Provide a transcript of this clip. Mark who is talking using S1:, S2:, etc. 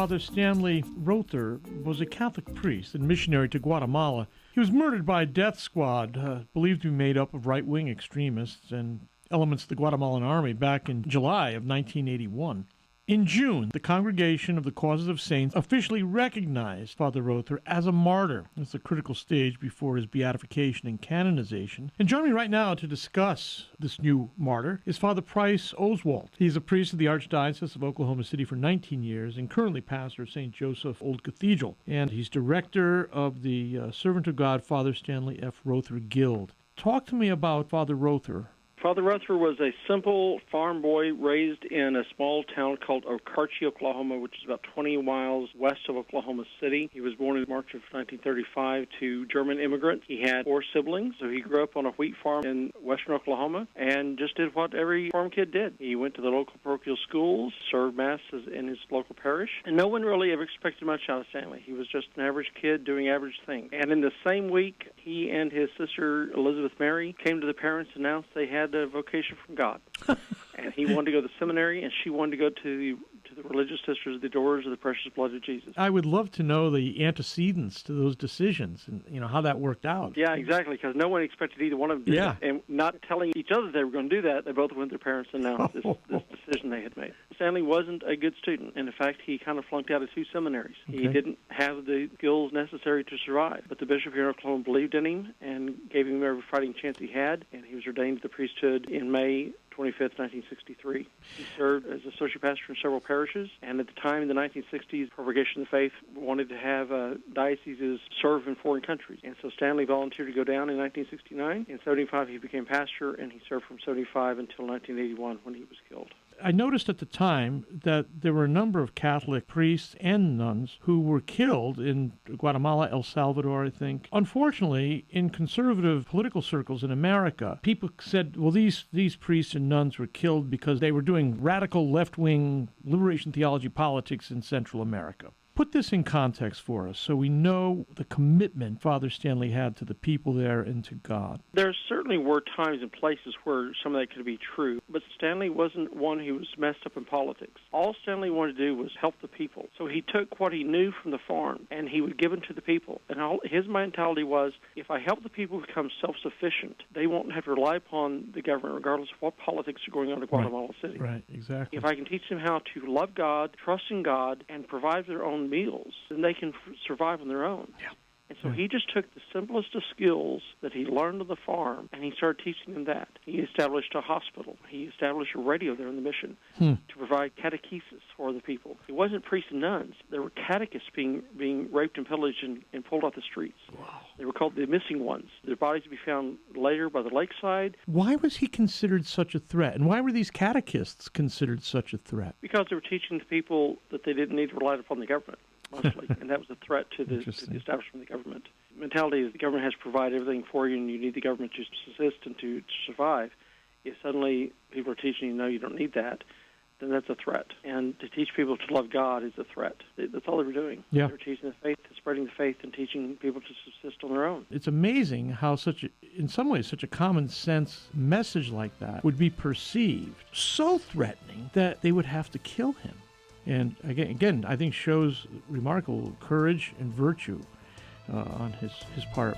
S1: Father Stanley Rother was a Catholic priest and missionary to Guatemala. He was murdered by a death squad, believed to be made up of right-wing extremists and elements of the Guatemalan Army back in July of 1981. In June, the Congregation of the Causes of Saints officially recognized Father Rother as a martyr. It's a critical stage before his beatification and canonization. And joining me right now to discuss this new martyr is Father Price Oswalt. He's a priest of the Archdiocese of Oklahoma City for 19 years and currently pastor of St. Joseph Old Cathedral. And he's director of the Servant of God Father Stanley F. Rother Guild. Talk to me about Father Rother.
S2: Father Rother was a simple farm boy raised in a small town called KofC, Oklahoma, which is about 20 miles west of Oklahoma City. He was born in March of 1935 to German immigrants. He had 4 siblings, so he grew up on a wheat farm in western Oklahoma and just did what every farm kid did. He went to the local parochial schools, served masses in his local parish, and no one really ever expected much out of Stanley. He was just an average kid doing average things. And in the same week, he and his sister Elizabeth Mary came to the parents and announced they had a vocation from God. And he wanted to go to the seminary, and she wanted to go to the religious sisters of the Doors of the Precious Blood of Jesus.
S1: I would love to know the antecedents to those decisions and how that worked out.
S2: Yeah, exactly, because no one expected either one of them to do that. And not telling each other they were going to do that, they both went to their parents and announced this decision they had made. Stanley wasn't a good student. And in fact, he kind of flunked out of 2 seminaries. Okay. He didn't have the skills necessary to survive. But the bishop here in Oklahoma believed in him and gave him every fighting chance he had, and he was ordained to the priesthood in May 25th, 1963. He served as associate pastor in several parishes, and at the time in the 1960s, Propagation of the Faith wanted to have dioceses serve in foreign countries. And so Stanley volunteered to go down in 1969. In 75, he became pastor, and he served from 75 until 1981 when he was killed.
S1: I noticed at the time that there were a number of Catholic priests and nuns who were killed in Guatemala, El Salvador, I think. Unfortunately, in conservative political circles in America, people said, well, these priests and nuns were killed because they were doing radical left-wing liberation theology politics in Central America. Put this in context for us so we know the commitment Father Stanley had to the people there and to God.
S2: There certainly were times and places where some of that could be true, but Stanley wasn't one who was messed up in politics. All Stanley wanted to do was help the people. So he took what he knew from the farm and he would give it to the people. And his mentality was, if I help the people become self-sufficient, they won't have to rely upon the government regardless of what politics are going on in Guatemala City.
S1: Right, exactly.
S2: If I can teach them how to love God, trust in God, and provide their own meals, then they can survive on their own.
S1: Yeah.
S2: And so he just took the simplest of skills that he learned on the farm, and he started teaching them that. He established a hospital. He established a radio there in the mission to provide catechesis for the people. It wasn't priests and nuns. There were catechists being raped and pillaged and pulled off the streets.
S1: Wow.
S2: They were called the missing ones. Their bodies would be found later by the lakeside.
S1: Why was he considered such a threat? And why were these catechists considered such a threat?
S2: Because they were teaching the people that they didn't need to rely upon the government. Mostly, and that was a threat to the establishment of the government. The mentality is the government has to provide everything for you, and you need the government to subsist and to survive. If suddenly people are teaching you, no, you don't need that, then that's a threat. And to teach people to love God is a threat. That's all they were doing.
S1: Yeah.
S2: They were teaching the faith, spreading the faith, and teaching people to subsist on their own.
S1: It's amazing how in some ways, such a common sense message like that would be perceived so threatening that they would have to kill him. And again, I think shows remarkable courage and virtue on his part.